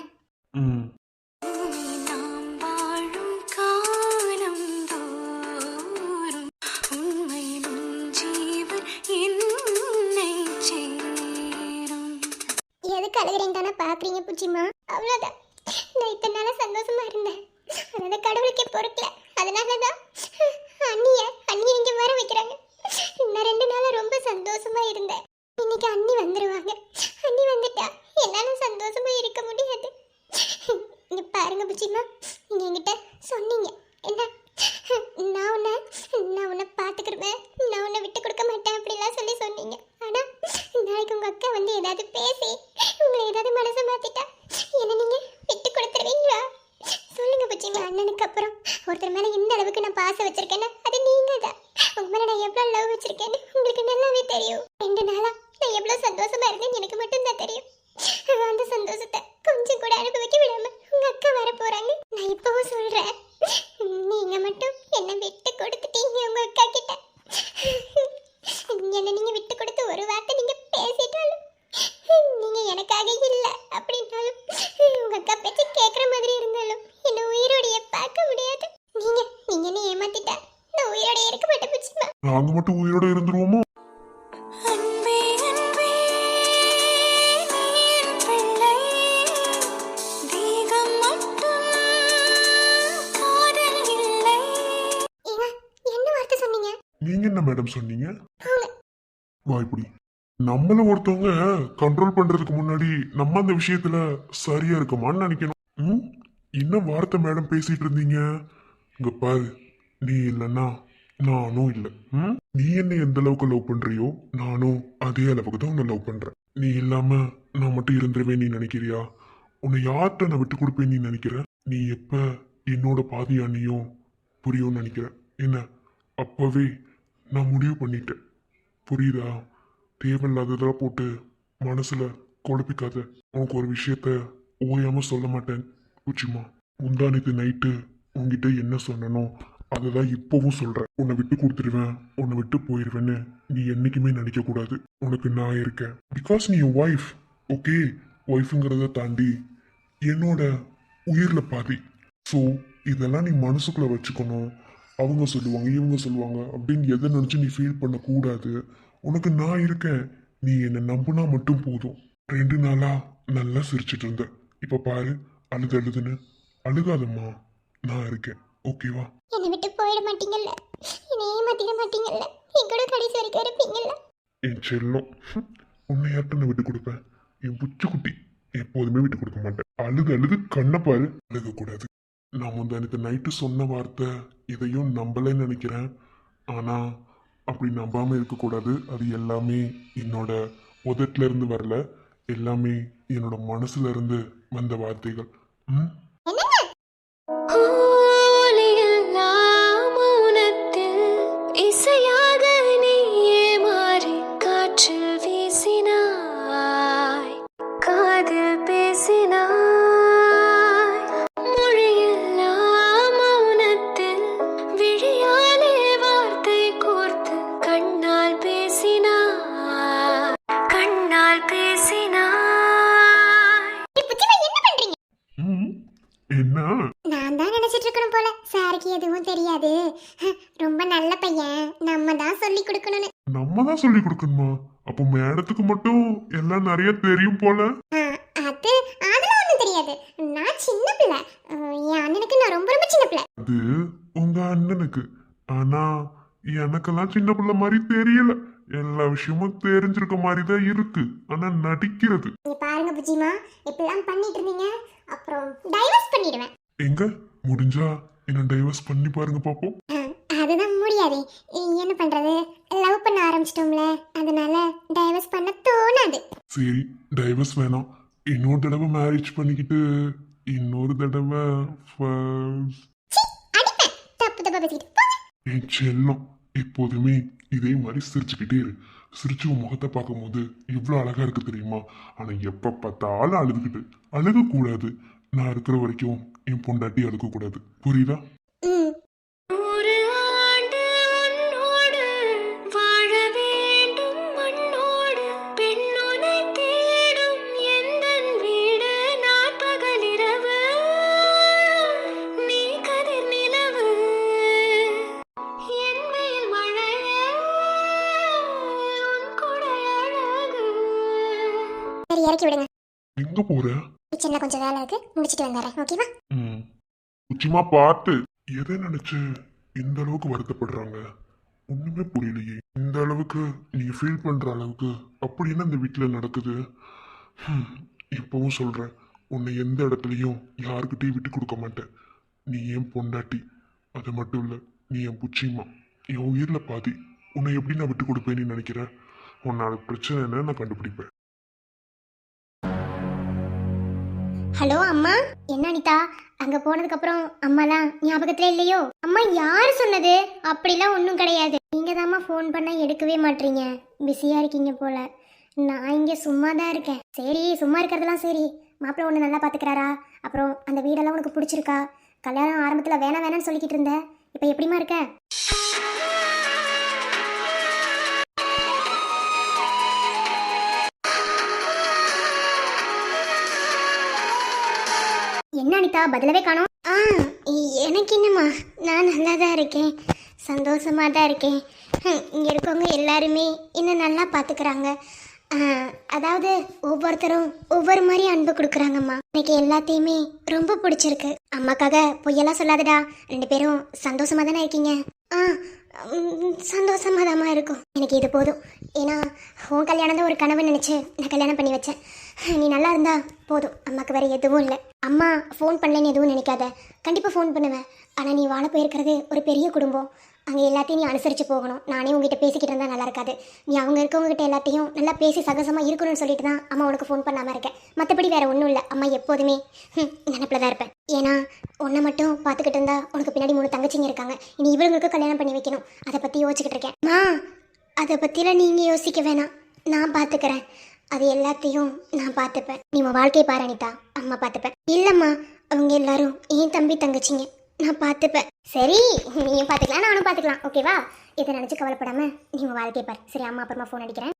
எதுக்கு அழுகிறேன் தானே பாக்குறீங்க புச்சிமா? அவ்வளவுதான். நான் இத்தனை நாளா சந்தோஷமா இருந்தேன். அதனால கடவுளுக்கே பொறுக்கல. அதனாலதான் அண்ணிய இங்க வர வைக்கிறாங்க. இன்னும் 2 நாளா ரொம்ப சந்தோஷமா இருந்தேன். இன்னைக்கு அண்ணி வந்துருவாங்க. அண்ணி வந்துட்டா என்னால சந்தோஷமா இருக்க முடியாது. இங்க பாருங்க புச்சிமா, நீங்க என்கிட்ட சொன்னீங்க என்ன, நான் உன்னை பார்த்துக்கிடுவேன், நான் உன்னை விட்டு கொடுக்க மாட்டேன் அப்படிலாம் சொல்லி சொன்னீங்க. ஆனா நாளைக்கு உங்க அக்கா வந்து ஏதாவது பேசி உங்களை ஏதாவது மனசை மாத்திட்டா என்ன நீங்க விட்டு கொடுத்துருவீங்களா? சொல்லுங்க புச்சிமா. அண்ணனுக்கு அப்புறம் ஒருத்தர் மேல எந்த அளவுக்கு நான் பாசம் வச்சிருக்கேன்னு அது நீங்க தான். உங்க மேல நான் எவ்வளவு லவ் வச்சிருக்கேன்னு உங்களுக்கு நல்லாவே தெரியும். 2 நாளா நான் எவ்வளவு சந்தோஷமா இருந்தேன்னு எனக்கு மட்டும் தான் தெரியும். அந்த சந்தோஷத்தை கொஞ்சம் கூட அனுபவிக்க விடாம உங்க அக்கா வர போறாங்க. நான் இப்பவும் சொல்றேன், நீங்க மட்டும் என்ன விட்டு கொடுத்துட்டீங்க உங்க அக்கா கிட்ட. என்ன நீங்க விட்டு கொடுத்து ஒரு வார்த்தை நீங்க பேசிட்டாலும் நீங்க எனக்காக இல்ல அப்படின்னாலும் உங்க அக்கா பேச்சு கேக்குற மாதிரி இருந்தாலும் என்ன உயிரோடையே பார்க்க முடியாது. நீங்க என்ன ஏமாத்திட்டா நான் உயிரோட இருக்க மாட்டேன் புச்சிமா. நாங்க மட்டும் உயிரோட இருந்துருவோமோ? நீங்க என்ன மேடம் சொன்னீங்க? வா இப்படி. நம்மள ஒருத்தவங்க கண்ட்ரோல் பண்றதுக்கு முன்னாடி நம்ம அந்த விஷயத்துல சரியா இருக்கமான்னு நினைக்கணும். என்ன வார்த்தை மேடம் பேசிட்டு இருந்தீங்க? இங்க பாரு, நீ இல்லைன்னா நானும் இல்லை. நீ என்ன எந்த அளவுக்கு லவ் பண்றியோ நானும் அதே அளவுக்கு தான் உன்னை லவ் பண்றேன். நீ இல்லாம நான் மட்டும் இருந்துருவேன் நீ நினைக்கிறியா? உன்னை யார்கிட்ட நான் விட்டு கொடுப்பேன் நீ நினைக்கிற? நீ எப்ப என்னோட பாதியா நீயும் புரியும் நினைக்கிற? என்ன அப்பவே நான் முடிவு பண்ணிட்டேன், புரியுதா? தேவையில்லாததெல்லாம் போட்டு மனசுல குழப்பிக்காத. உனக்கு ஒரு விஷயத்த ஓயாம சொல்ல மாட்டேன் உச்சிமா. முந்தானத்து நைட்டு உன்கிட்ட என்ன சொன்னனோ அதை தான் இப்பவும் சொல்றேன். உன்னை விட்டு கொடுத்துருவேன், உன்னை விட்டு போயிடுவேன்னு நீ என்னைக்குமே நினைக்க கூடாது. உனக்கு நான் இருக்கேன். பிகாஸ் நீ ஒய்ஃப், ஓகே? ஒய்ஃபுங்கிறத தாண்டி என்னோட உயிர்ல பாதி. ஸோ இதெல்லாம் நீ மனசுக்குள்ள வச்சுக்கணும். அவங்க சொல்லுவாங்க இவங்க சொல்லுவாங்க அப்படின்னு எதை நினச்சி நீ ஃபீல் பண்ணக்கூடாது. உனக்கு நான் இருக்கேன், நீ என்னை நம்புனா மட்டும் போதும். 2 நாளா நல்லா சிரிச்சிட்டு இருந்த, இப்ப பாரு அழுதுன்னு. அழுகாதம்மா, நான் இருக்கேன், ஓகேவா? என்னை விட்டு போயிட மாட்டீங்கல்ல, என்னை ஏமாத்திட மாட்டீங்கல்ல, என் கூட கடைசி வரைக்கும் இருப்பீங்கல்ல? என் செல்லம், உன்னை யார்கிட்ட நான் விட்டு கொடுப்பேன்? என் புச்சுக்குட்டி எப்போதுமே விட்டு கொடுக்க மாட்டேன். அழுது கண்ணை பாரு, அழுகக்கூடாது. நான் முந்தானத்து நைட்டு சொன்ன வார்த்தை இதையும் நம்பலைன்னு நினைக்கிறேன். ஆனால் அப்படி நம்பாமல் இருக்கக்கூடாது. அது எல்லாமே என்னோட உதட்டுல இருந்து வரல, எல்லாமே என்னோட மனசுல இருந்து வந்த வார்த்தைகள். நான் தான் நினைச்சிட்டு இருக்கணும் போல, சாருக்கு எதுவும் தெரியாது, ரொம்ப நல்ல பையன், நம்ம தான் சொல்லி கொடுக்கணும்னு. நம்ம தான் சொல்லி கொடுக்கணுமா? அப்போ மேடத்துக்கு மட்டும் எல்லாம் நிறைய தெரியும் போல. அது அதெல்லாம் ஒண்ணும் தெரியாது, நான் சின்ன பிள்ளை, என் அண்ணனுக்கு நான் ரொம்ப ரொம்ப சின்ன பிள்ளை. அது உங்க அண்ணனுக்கு, ஆனா எனக்கெல்லாம் சின்ன பிள்ளை மாதிரி தெரியல. எல்லா விஷயமும் தெரிஞ்சிருக்க மாதிரி தான் இருக்கு, ஆனா நடிக்கிறது. நீ பாருங்க புஜிமா, இப்படிலாம் பண்ணிட்டு இருந்தீங்க அப்புறம் டைவர்ஸ் பண்ணிடுவேன். எங்க முடிஞ்சா என்ன டைவர்ஸ் பண்ணி பாருங்க பாப்போம். அதுதான் முடியாது, என்ன பண்றது, லவ் பண்ண ஆரம்பிச்சிட்டோம்ல, அதனால டைவர்ஸ் பண்ண தோணாது. சரி டைவர்ஸ் வேணாம், இன்னொரு தடவை மேரேஜ் பண்ணிக்கிட்டு இன்னொரு தடவை அடிப்பேன், தப்பு தப்பா பேசிக்கிட்டு போங்க. என் செல்லம், எப்போதுமே இதே மாதிரி சிரிச்சுக்கிட்டே இரு. சிரிச்சு உன் முகத்தை பார்க்கும்போது இவ்வளோ அழகா இருக்கு தெரியுமா? ஆனா எப்ப பார்த்தாலும் அழுதுகிட்டு. அழுகக்கூடாது, நான் இருக்கிற வரைக்கும் என் பொண்டாட்டி அழுகக்கூடாது, புரியுதா? சரி இறக்கி விடுங்க. எங்க போற? கிச்சன்ல கொஞ்சம் வேலை இருக்கு, முடிச்சிட்டு வந்துடுறேன், ஓகேவா? உச்சிமா பார்த்து. எதை நினைச்சு இந்த அளவுக்கு வருத்தப்படுறாங்க ஒண்ணுமே புரியலையே. இந்த அளவுக்கு நீங்க ஃபீல் பண்ற அளவுக்கு அப்படி என்ன இந்த வீட்டுல நடக்குது? இப்பவும் சொல்றேன், உன்னை எந்த இடத்துலயும் யாருக்கிட்டையும் விட்டு கொடுக்க மாட்டேன். நீ ஏன் பொண்டாட்டி, அது மட்டும் இல்ல நீ என் புச்சிம்மா, என் உயிரில் பாதி. உன்னை எப்படி நான் விட்டு கொடுப்பேன்னு நினைக்கிறேன்? உன்னோட பிரச்சனை என்ன நான் கண்டுபிடிப்பேன். ஹலோ அம்மா. என்ன அனிதா, அங்க போனதுக்கு அப்புறம் அம்மாலாம் ஞாபகத்துல இல்லையோ? அம்மா யார் சொன்னது? அப்படிலாம் ஒன்றும் கிடையாது. நீங்க தாம்மா ஃபோன் பண்ணா எடுக்கவே மாட்டீங்க, பிஸியா இருக்கீங்க போல. நான் இங்க சும்மா தான் இருக்கேன். சரி, சும்மா இருக்கிறதெல்லாம் சரி. மாப்பிள்ளை ஒன்று நல்லா பாத்துக்கிறாரா? அப்புறம் அந்த வீடெல்லாம் உனக்கு பிடிச்சிருக்கா? கல்யாணம் ஆரம்பத்துல வேணாம் வேணாம்னு சொல்லிக்கிட்டு இருந்த, இப்போ எப்படிமா இருக்க? என்ன அனிதா பதிலவே காணோம்? எனக்கு என்னம்மா, நான் நல்லா தான் இருக்கேன், சந்தோஷமா தான் இருக்கேன். இங்கே இருக்கவங்க எல்லாருமே என்ன நல்லா பார்த்துக்கிறாங்க. அதாவது ஒவ்வொருத்தரும் ஒவ்வொரு மாதிரி அன்பு கொடுக்குறாங்கம்மா. எனக்கு எல்லாத்தையுமே ரொம்ப பிடிச்சிருக்கு. அம்மாக்காக பொய்யெல்லாம் சொல்லாதடா. 2 பேரும் சந்தோஷமா தானே இருக்கீங்க? சந்தோஷமா தாம்மா இருக்கும். எனக்கு இது போதும். ஏன்னா உன் கல்யாணம் தான் ஒரு கனவு நினச்சி நான் கல்யாணம் பண்ணி வச்சேன். நீ நல்லா இருந்தா போதும், அம்மாவுக்கு வேற எதுவும் இல்லை. அம்மா ஃபோன் பண்ணலன்னு எதுவும் நினைக்காத, கண்டிப்பாக ஃபோன் பண்ணுவேன். ஆனால் நீ வாழ போயிருக்கிறது ஒரு பெரிய குடும்பம், அங்கே எல்லாத்தையும் நீ அனுசரித்து போகணும். நானே உங்ககிட்ட பேசிக்கிட்டு இருந்தால் நல்லா இருக்காது. நீ அவங்க இருக்கவங்ககிட்ட எல்லாத்தையும் நல்லா பேசி சகசமாக இருக்கணும்னு சொல்லிட்டு தான் அம்மா உனக்கு ஃபோன் பண்ணாமல் இருக்கேன். மற்றபடி வேற ஒன்றும் இல்லை. அம்மா எப்போதுமே நினப்பில் தான் இருப்பேன். ஏன்னா உன்னை மட்டும் பார்த்துக்கிட்டு இருந்தா உனக்கு பின்னாடி 3 தங்கச்சிங்க இருக்காங்க. இனி இவங்களுக்கு கல்யாணம் பண்ணி வைக்கணும். அதை பற்றி யோசிச்சுக்கிட்டு இருக்கேன். அதை பற்றிலாம் நீங்கள் யோசிக்க வேணாம், நான் பார்த்துக்கிறேன். அது எல்லாத்தையும் நான் பார்த்துப்பேன். நீ உன் வாழ்க்கையை பாரு அனிதா, அம்மா பார்த்துப்பேன். இல்லைம்மா, அவங்க எல்லாரும் என் தம்பி தங்கச்சிங்க, நான் பார்த்துப்பேன். சரி, நீயும் பார்த்துக்கலாம், நானும் பார்த்துக்கலாம், ஓகேவா? இதை நினச்சி கவலைப்படாம நீ உன் வாழ்க்கையை பாரு. சரி, அம்மா அப்புறமா ஃபோன் அடிக்கிறேன்.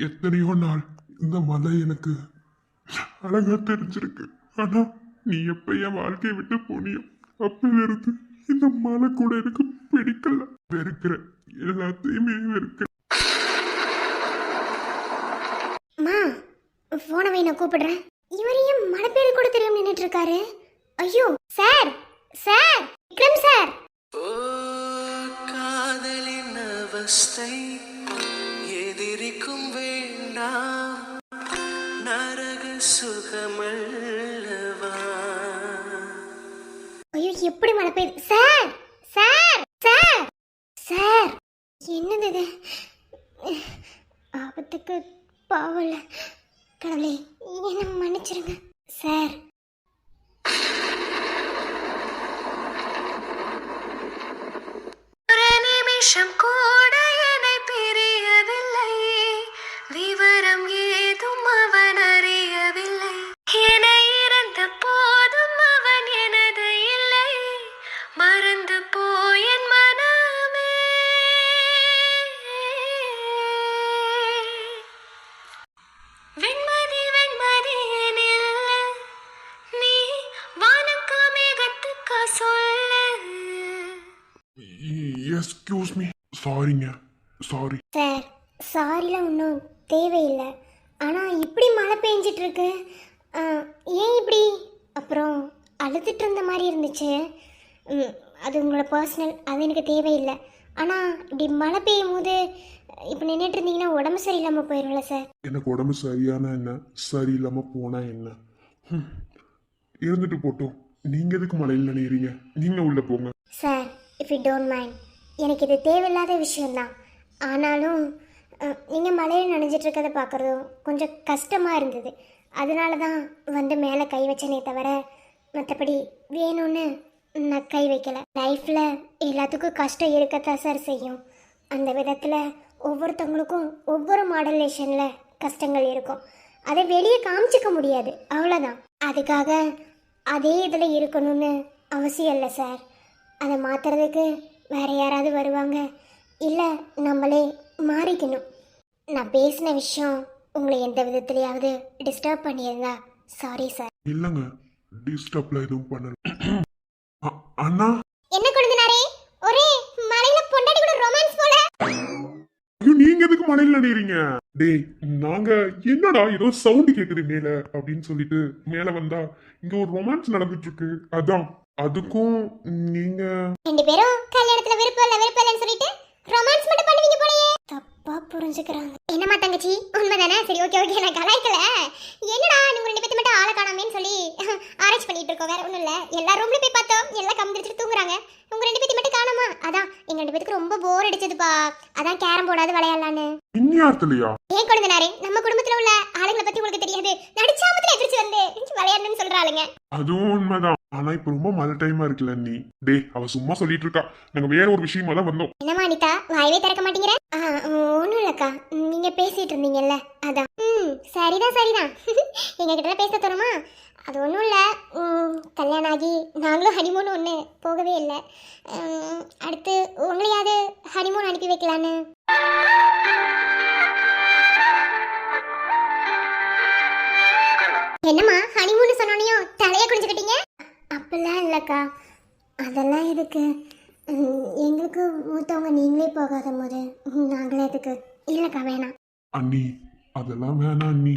எத்தனையோ நாள் இந்த மலை எனக்கு அழகா தெரிஞ்சிருக்கு. ஆனா நீ எப்ப என் வாழ்க்கையை விட்டு போனியோ அப்பயிலிருந்து இந்த மலை கூட எனக்கு பிடிக்கல. வெறுக்கிறேன், எல்லாத்தையுமே வெறுக்கிறேன். அம்மா, ஃபோனை வை, நான் கூப்பிடுறேன். இவர் ஏன் மழை பேரு கூட தெரியாம நின்றுட்டு இருக்காரு? ஐயோ சார், சார், விக்ரம் சார். ஓ காதலின் அவஸ்தை எதிரிக்கும் வேண்டாம், நரக சுகமல்லவா. ஐயோ எப்படி மழை பெய்யுது? சார், சார், சார், சார், என்னது இது? ஆபத்துக்கு பாவல. கடவுளே, என்ன மன்னிச்சிருங்க சார். ஒரு நிமிஷம் கூட என்னை பிரியவில்லை, விவரம் ஏதும் அவன் அறியவில்லை. என இறந்த போதும் அவன் எனது இல்லை, மறந்து போய் என் மனமே. வெண்மதி வெண்மதி எனில்ல, நீ வானக்கா மேகத்துக்கா சொல்லு. எஸ்கியூஸ் மீ, சாரிங்க, சாரி. சார், சாரிலாம் ஒன்றும் தேவையில்லை. ஆனால் இப்படி மழை பெஞ்சிட்டு இருக்கு, ஏன் இப்படி? அப்புறம் அழுதுட்டு இருந்த மாதிரி இருந்துச்சு. அது உங்களோட பர்சனல், அது எனக்கு தேவையில்லை. ஆனால் இப்படி மழை பெய்யும் போது இப்போ நின்றுட்டு இருந்தீங்கன்னா உடம்பு சரியில்லாமல் போயிடும்ல சார். எனக்கு உடம்பு சரியான என்ன, சரியில்லாம போனா என்ன, இருந்துட்டு போட்டோம். நீங்க எதுக்கு மலையில் நினைக்கிறீங்க? நீங்க உள்ள போங்க. Sir, if you don't mind, எனக்கு இது தேவையில்லாத விஷயம்தான். ஆனாலும் நீங்கள் மழையில் நனைஞ்சிட்டு இருக்கிறத பார்க்குறதும் கொஞ்சம் கஷ்டமாக இருந்தது. அதனால தான் வந்து மேலே கை வச்சனே தவிர மற்றபடி வேணும்னு நான் கை வைக்கல. லைஃப்பில் எல்லாத்துக்கும் கஷ்டம் இருக்கத்தான் சார் செய்யும். அந்த விதத்தில் ஒவ்வொருத்தவங்களுக்கும் ஒவ்வொரு மாடலேஷனில் கஷ்டங்கள் இருக்கும். அதை வெளியே காமிச்சிக்க முடியாது, அவ்வளோதான். அதுக்காக அதே இதில் இருக்கணும்னு அவசியம் இல்லை சார். அதை மாற்றுறதுக்கு வேறு யாராவது வருவாங்க, இல்லை நம்மளே மாறிக்கணும். நான் பேசின விஷயம் உங்களை எந்த விதத்துலையாவது டிஸ்டர்ப் பண்ணியிருந்தா சாரி சார். இல்லைங்க, டிஸ்டர்ப்ல எதுவும் பண்ணல. அண்ணா, என்ன கொடுங்கனாரே, ஒரே மலையில பொண்டாடி கூட ரொமான்ஸ் போல. ஐயோ, நீங்க எதுக்கு மலையில் நினைக்கிறீங்க? டேய், நாங்க என்னடா ஏதோ சவுண்ட் கேக்குது மேல அப்படின்னு சொல்லிட்டு மேல வந்தா இங்க ஒரு ரொமான்ஸ் நடந்துட்டு இருக்கு. அதான், அதுக்கும் நீங்க 2 பேரும் கல்யாணத்துல விருப்பம் இல்லைன்னு சொல்லிட்டு ரொமான்ஸ் மட்டும் பண்ணுவீங்க போலயே. தப்பா புரிஞ்சுக்கிறாங்க. என்னம்மா தங்கச்சி, உண்மைதானே? சரி, ஓகே ஓகே, நான் கலாய்க்கல. என்னடா நீங்க 2 பேத்து மட்டும் ஆளை காணாமேன்னு சொல்லி ஆராய்ச்சி பண்ணிட்டு வந்திருக்கோம், வேற ஒண்ணும் இல்ல. எல்லா ரூம்லயும் போய் பார்த்தோம், எல்லாம் கம்பெடுத்துட்டு தூங்குறாங்க. உங்க 2 பேத்தி மட்டும் காணோமா? அதான் எங்க 2 பேத்துக்கு ரொம்ப போர் அடிச்சதுப்பா. அதான் கேரம் போர்டாவது விளையாடலான்னு. இந்நியாரத்துலயா? ஏன் குழந்தைனாரே, நம்ம குடும்பத்துல உள்ள ஆளுங்களை பத்தி உங்களுக்கு தெரியாது. நடிச்சாமத்துல எதிர்த்து வந்து விளையாடணும்னு சொல்ற ஆளுங்க. அதுவும் உண்மைதான். ஆனா இப்ப ரொம்ப மழை டைமா இருக்குல்ல நீ. டேய், அவ சும்மா சொல்லிட்டு இருக்கா. நாங்க வேற ஒரு விஷயமா தான் வந்தோம். என்னம்மா அனிதா, வாயவே திறக்க மாட்டேங்கிற? ஒண்ணும் இல்லக்கா, நீங்க பேசிட்டு இருந்தீங்கல்ல, அதான். சரிதான் சரிதான். எங்க கிட்ட பேச தோணுமா? அது ஒன்றும் இல்லை. கல்யாணம் ஆகி நாங்களும் ஹனிமூன் ஒன்று போகவே இல்லை. அடுத்து உங்களையாவது ஹனிமூன் அனுப்பி வைக்கலான்னு. என்னம்மா ஹனிமூன் சொன்னோனையும் தலையை குடிச்சுக்கிட்டீங்க? அப்படிலாம் இல்லைக்கா, அதெல்லாம் எதுக்கு? எங்களுக்கு மூத்தவங்க நீங்களே போகாத போது நாங்களே எதுக்கு? இல்லைக்கா வேணாம். அண்ணி, அதெல்லாம் வேணாம் அண்ணி.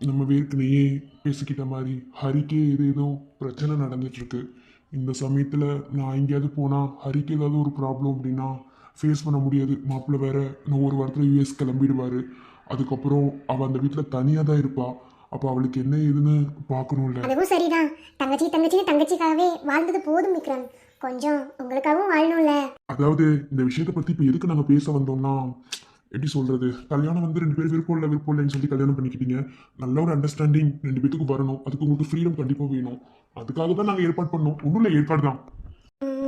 நம்ம ஏற்கனவே பேசிக்கிட்ட மாதிரி ஹரிக்கே ஏதோ பிரச்சனை நடந்துட்டு இருக்கு. இந்த சமயத்தில் நான் எங்கேயாவது போனால் ஹரிக்கு ஏதாவது ஒரு ப்ராப்ளம் அப்படின்னா ஃபேஸ் பண்ண முடியாது. மாப்பிள்ளை வேற இன்னும் ஒரு வாரத்தில் யூஎஸ் கிளம்பிடுவார். அதுக்கப்புறம் அவள் அந்த வீட்டில் தனியாக தான் இருப்பாள். அப்போ அவளுக்கு என்ன ஏதுன்னு பார்க்கணும்ல. அதுவும் சரிதான். தங்கச்சிக்காகவே வாழ்ந்தது போதும் விக்ரம். கொஞ்சம் உங்களுக்காகவும் வாழணும்ல. அதாவது இந்த விஷயத்தை பற்றி இப்போ எதுக்கு நாங்கள் பேச வந்தோம்னா, எப்படி சொல்றது, கல்யாணம் வந்து 2 பேரும் விருப்பம் இல்லைன்னு சொல்லி கல்யாணம் பண்ணிக்கிட்டீங்க. நல்ல ஒரு அண்டர்ஸ்டாண்டிங் 2 பேத்துக்கும் வரணும். அதுக்கு உங்களுக்கு ஃப்ரீடம் கண்டிப்பாக வேணும். அதுக்காக தான் நாங்கள் ஏற்பாடு பண்ணோம். ஒன்றும் இல்லை, ஏற்பாடு தான்.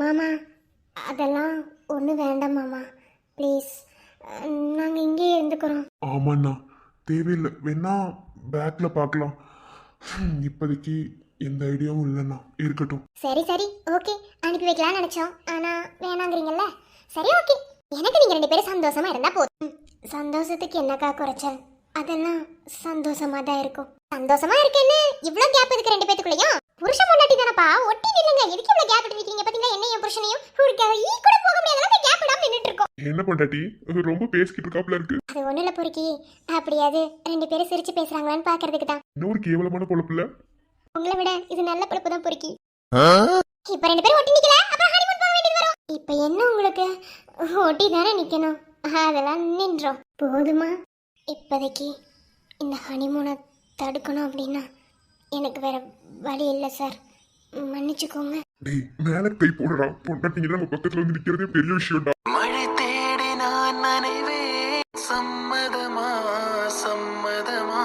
மாமா, அதெல்லாம் ஒன்றும் வேண்டாம் மாமா, ப்ளீஸ். நாங்கள் இங்கேயே இருந்துக்கிறோம். ஆமாண்ணா, தேவையில்லை. வேணா பேக்கில் பார்க்கலாம். இப்போதைக்கு எந்த ஐடியாவும் இல்லைண்ணா, இருக்கட்டும். சரி சரி, ஓகே, அனுப்பி வைக்கலாம்னு நினச்சோம். ஆனால் வேணாங்கிறீங்கல்ல, சரி ஓகே. எனக்கு நீங்கள் 2 பேரும் சந்தோஷமா இருந்தால் போதும். சந்தோஷத்துக்கு என்னக்கா குறைச்சல்? அதெல்லாம் சந்தோஷமா தான் இருக்கும். சந்தோஷமா இருக்கேன்னு இவ்வளோ கேப் இருக்கு 2 பேத்துக்குள்ளேயும்? புருஷன் முன்னாடி தானப்பா, ஒட்டி நில்லுங்க. எதுக்கு இவ்வளோ கேப் இருக்கீங்க? பார்த்தீங்களா, என்னையும் புருஷனையும் ஈ கூட போக முடியாத அளவுக்கு கேப் இடாமல் நின்றுட்டு இருக்கோம். என்ன பண்ணாட்டி ரொம்ப பேசிக்கிட்டு இருக்காப்புல இருக்கு. அது ஒன்றும் இல்லை பொறுக்கி, அப்படியாது 2 பேரும் சிரிச்சு பேசுறாங்களான்னு பார்க்கறதுக்கு தான். இன்னொரு கேவலமான பொழப்புல. உங்களை விட இது நல்ல பொழப்பு தான் பொறுக்கி. இப்ப 2 பேரும் ஒட்டி நிக்கல, அப்புறம் ஹனிமூன் போக வேண்டியது வரும். இப்ப என்ன உங்களுக்கு, ஒட்டி தானே நிக்கணும், அதெல்லாம் நின்றோம். போதுமா? இப்போதைக்கு இந்த ஹனிமூனை தடுக்கணும் அப்படின்னா எனக்கு வேற வழி இல்லை சார், மன்னிச்சுக்கோங்க. டேய், மேல கை போடுறா. பொண்டாட்டிங்க நம்ம பக்கத்துல வந்து நிக்கிறதே பெரிய விஷயம்டா. மழை தேடி நான் நனைவேன். சம்மதமா சம்மதமா,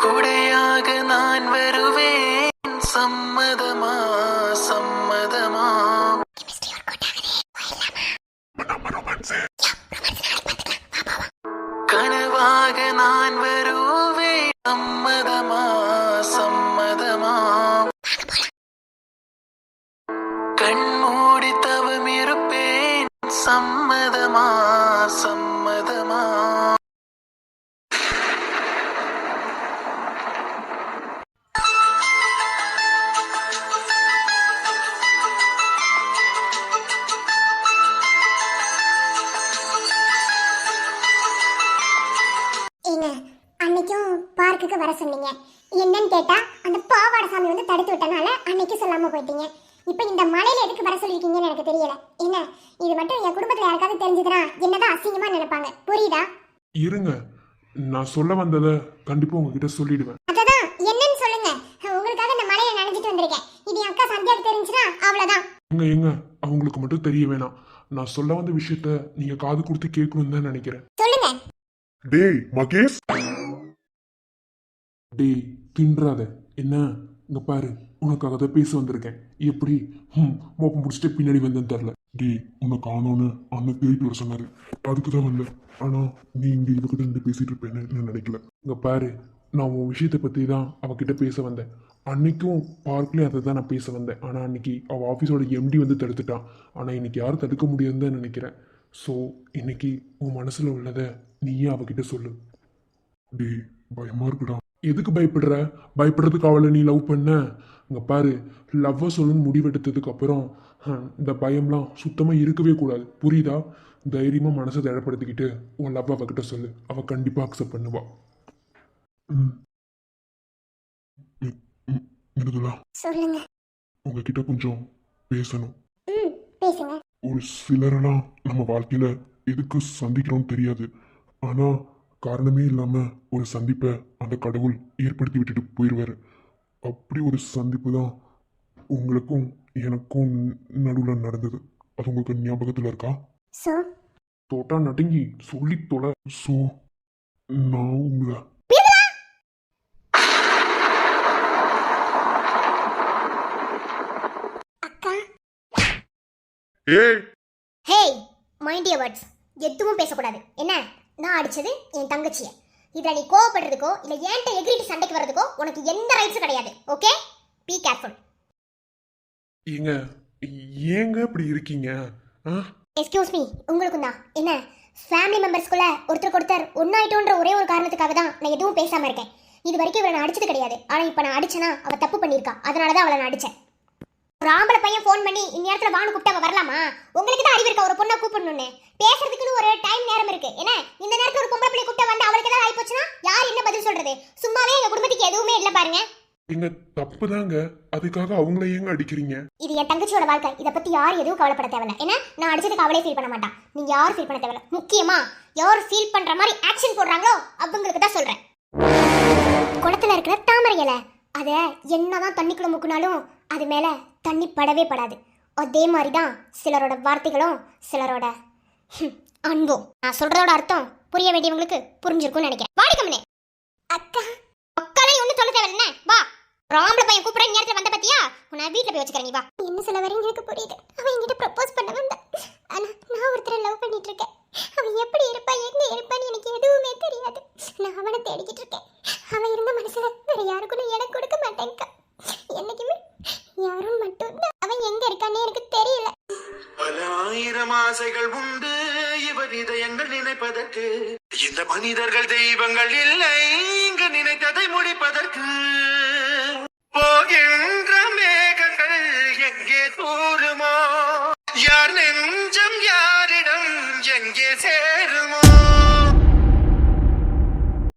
குடையாக நான் வருவேன். சம்மதமா சம்மதமா, கனவாக நான் வருவேன். சம்மதமா சம்மதமா, கண்மூடி தவம் இருப்பேன். சம்மதமா சம்மதமா. ஏங்க, அன்னைக்கும் பார்க்குக்கு வர சொன்னீங்க. என்னன்னு கேட்டா அந்த பாவாடை சாமி வந்து தடுத்து விட்டனால அன்னைக்கு சொல்லாம போயிட்டீங்க. இப்போ இந்த மலையில எதுக்கு வர சொல்லிருக்கீங்கன்னு எனக்கு தெரியல. என்ன, இது மட்டும் என் குடும்பத்துல யாருக்காவது தெரிஞ்சதுன்னா என்னதான் அசிங்கமா நினைப்பாங்க, புரியுதா? இருங்க, நான் சொல்ல வந்ததை கண்டிப்பா உங்ககிட்ட சொல்லிடுவேன். அததான் என்னன்னு சொல்லுங்க. உங்களுக்காக இந்த மலையில நனைஞ்சிட்டு வந்திருக்கேன். இது என் அக்கா சந்தியாக்கு தெரிஞ்சுன்னா அவ்வளவுதான். எங்க அவங்களுக்கு மட்டும் தெரிய வேணாம். நான் சொல்ல வந்த விஷயத்த நீங்க காது கொடுத்து கேட்கணும்னு தான் நினைக்கிறேன். சொல்லுங்க. டேய் மகேஷ், டேய் தின்றாத. என்ன, இங்க பாரு, உனக்காக தான் பேச வந்திருக்கேன். எப்படி மோப்பம் முடிச்சுட்டு பின்னாடி வந்தேன்னு தெரில. டேய், உன்னை காணோன்னு அண்ணன் தேடிட்டு வர சொன்னாரு, அதுக்கு தான் வந்தேன். ஆனா நீ இங்க இவகிட்ட நின்று பேசிட்டு இருப்பேன்னு நான் நினைக்கல. இங்க பாரு, நான் உன் விஷயத்தை பத்தி தான் அவகிட்ட பேச வந்தேன். அன்னைக்கும் பார்க்லயும் அதை தான் நான் பேச வந்தேன். ஆனா அன்னைக்கு அவள் ஆஃபீஸோட எம்டி வந்து தடுத்துட்டான். ஆனா இன்னைக்கு யாரும் தடுக்க முடியாதுன்னு தான் நினைக்கிறேன். ஸோ இன்னைக்கு உன் மனசுல உள்ளதை நீயே அவகிட்ட சொல்லு. டேய், பயமா இருக்குடா. எதுக்கு பயப்படுற? பயப்படுறதுக்கு அவளை நீ லவ் பண்ண? இங்க பாரு, லவ்வை சொல்லுன்னு முடிவெடுத்ததுக்கு அப்புறம் இந்த பயம்லாம் சுத்தமா இருக்கவே கூடாது, புரியுதா? தைரியமா மனசை தடப்படுத்திக்கிட்டு உன் லவ் அவகிட்ட சொல்லு. அவ கண்டிப்பா அக்செப்ட் பண்ணுவா. சொல்லுங்க. உங்ககிட்ட கொஞ்சம் பேசணும். பேசுங்க. ஒரு சிலரெல்லாம் நம்ம வாழ்க்கையில எதுக்கு சந்திக்கிறோம்னு தெரியாது. ஆனா காரணமே இல்லாம ஒரு சந்திப்பை அந்த கடவுள் ஏற்படுத்தி விட்டுட்டு போயிடுவாரு. அப்படி ஒரு சந்திப்பு தான் உங்களுக்கும் எனக்கும் நடுவில் நடந்தது. அது உங்களுக்கு ஞாபகத்தில் இருக்கா? ஸோ தொட்டா நடுங்கி சொல்லி தொலை. ஸோ நான் உங்களை அக்கா. ஏய் ஹேய், மைண்ட் யுவர் வேர்ட்ஸ். எதுவும் பேசக்கூடாது. என்ன, நான் அடிச்சது என் தங்கச்சியை. இதில் நீ கோவப்படுறதுக்கோ இல்லை ஏன்ட்ட எகிரிட்டு சண்டைக்கு வர்றதுக்கோ உனக்கு எந்த ரைட்ஸும் கிடையாது. Okay, be careful. ஏங்க ஏங்க இப்படி இருக்கீங்க? எக்ஸ்கியூஸ் மீ, உங்களுக்கும் தான். என்ன, ஃபேமிலி மெம்பர்ஸ்குள்ள ஒருத்தருக்கு ஒருத்தர் ஒன்னாயிட்டோன்ற ஒரே ஒரு காரணத்துக்காக தான் நான் எதுவும் பேசாமல் இருக்கேன். இது வரைக்கும் இவரை நான் அடிச்சது கிடையாது. ஆனால் இப்போ நான் அடிச்சேன்னா அவள் தப்பு பண்ணியிருக்கா. அதனால தான் அவளை நான் அடித்தேன். ஒரு ஆம்பளை பையன் ஃபோன் பண்ணி இந்நேரத்தில் வான்னு கூப்பிட்டு அவள் வரலாமா? உங்களுக்கு தான் அறிவு இருக்கா ஒரு பொண்ணை கூப்பிடணும்னு? பேசுறதுக்குன்னு ஒரு டைம் நேரம் இருக்கு. என்ன, இந்த நேரத்தில் ஒரு பொம்பளை பிள்ளை கூப்பிட்டு வந்து அவளுக்கு ஏதாவது ஆயிப்போச்சுன்னா யார் என்ன பதில் சொல்றது? சும்மாவே எங்க குடும்பத்துக்கு எதுவுமே இல்லை பாருங்க. எங்க தப்பு தாங்க, அதுக்காக அவங்கள ஏங்க அடிக்கிறீங்க? இது என் தங்கச்சியோட வாழ்க்கை. இதை பத்தி யாரும் எதுவும் கவலைப்பட தேவையில்ல. ஏன்னா நான் அடிச்சதுக்கு அவளே ஃபீல் பண்ண மாட்டான். நீங்க யாரும் ஃபீல் பண்ண தேவையில்ல. முக்கியமா யார் ஃபீல் பண்ற மாதிரி ஆக்ஷன் போடுறாங்களோ அவங்களுக்கு தான் சொல்றேன். குளத்துல இருக்கிற தாமரை இலை, அதை என்னதான் தண்ணிக்குள்ள முக்குனாலும் அது மேல தண்ணி படவே படாது. அதே மாதிரி தான் சிலரோட வார்த்தைகளும் சிலரோட அன்பும். நான் சொல்றதோட அர்த்தம் புரிய வேண்டியவங்களுக்கு புரிஞ்சிருக்கும்னு நினைக்கிறேன். வாடி கம்மனே. அக்கா அக்காலாம் ஒன்றும் சொல்ல தேவையில்லை. வா, ராம்பளை பையன் கூப்பிட நேரத்தில் வந்த பத்தியா? உன்னை வீட்டில் போய் வச்சுக்கிறேன். வா. என்ன சொல்ல வரீங்க எனக்கு புரியுது. அவன் என்கிட்ட ப்ரப்போஸ் பண்ண வந்தா. ஆனால் நான் ஒருத்தரை லவ் பண்ணிட்டு இருக்கேன். அவன் எப்படி இருப்பா எங்க இருப்பான்னு எனக்கு எதுவுமே தெரியாது. நான் அவனை தேடிக்கிட்டு இருக்கேன். அவன் இருந்த மனசுல வேற யாருக்கும் நான் இடம் கொடுக்க மாட்டேன்க்கா. என்னைக்குமே யாரும் மட்டும் தான். அவன் எங்க இருக்கான்னு எனக்கு தெரியல. பல ஆயிரம் ஆசைகள் உண்டு இவர் இதயங்கள் நினைப்பதற்கு. இந்த மனிதர்கள் தெய்வங்கள் இல்லை இங்கு நினைத்ததை முடிப்பதற்கு. போகின்ற மேகங்கள் எங்கே தூருமோ, யார் நெஞ்சம் யாரிடம் எங்கே சேருமோ.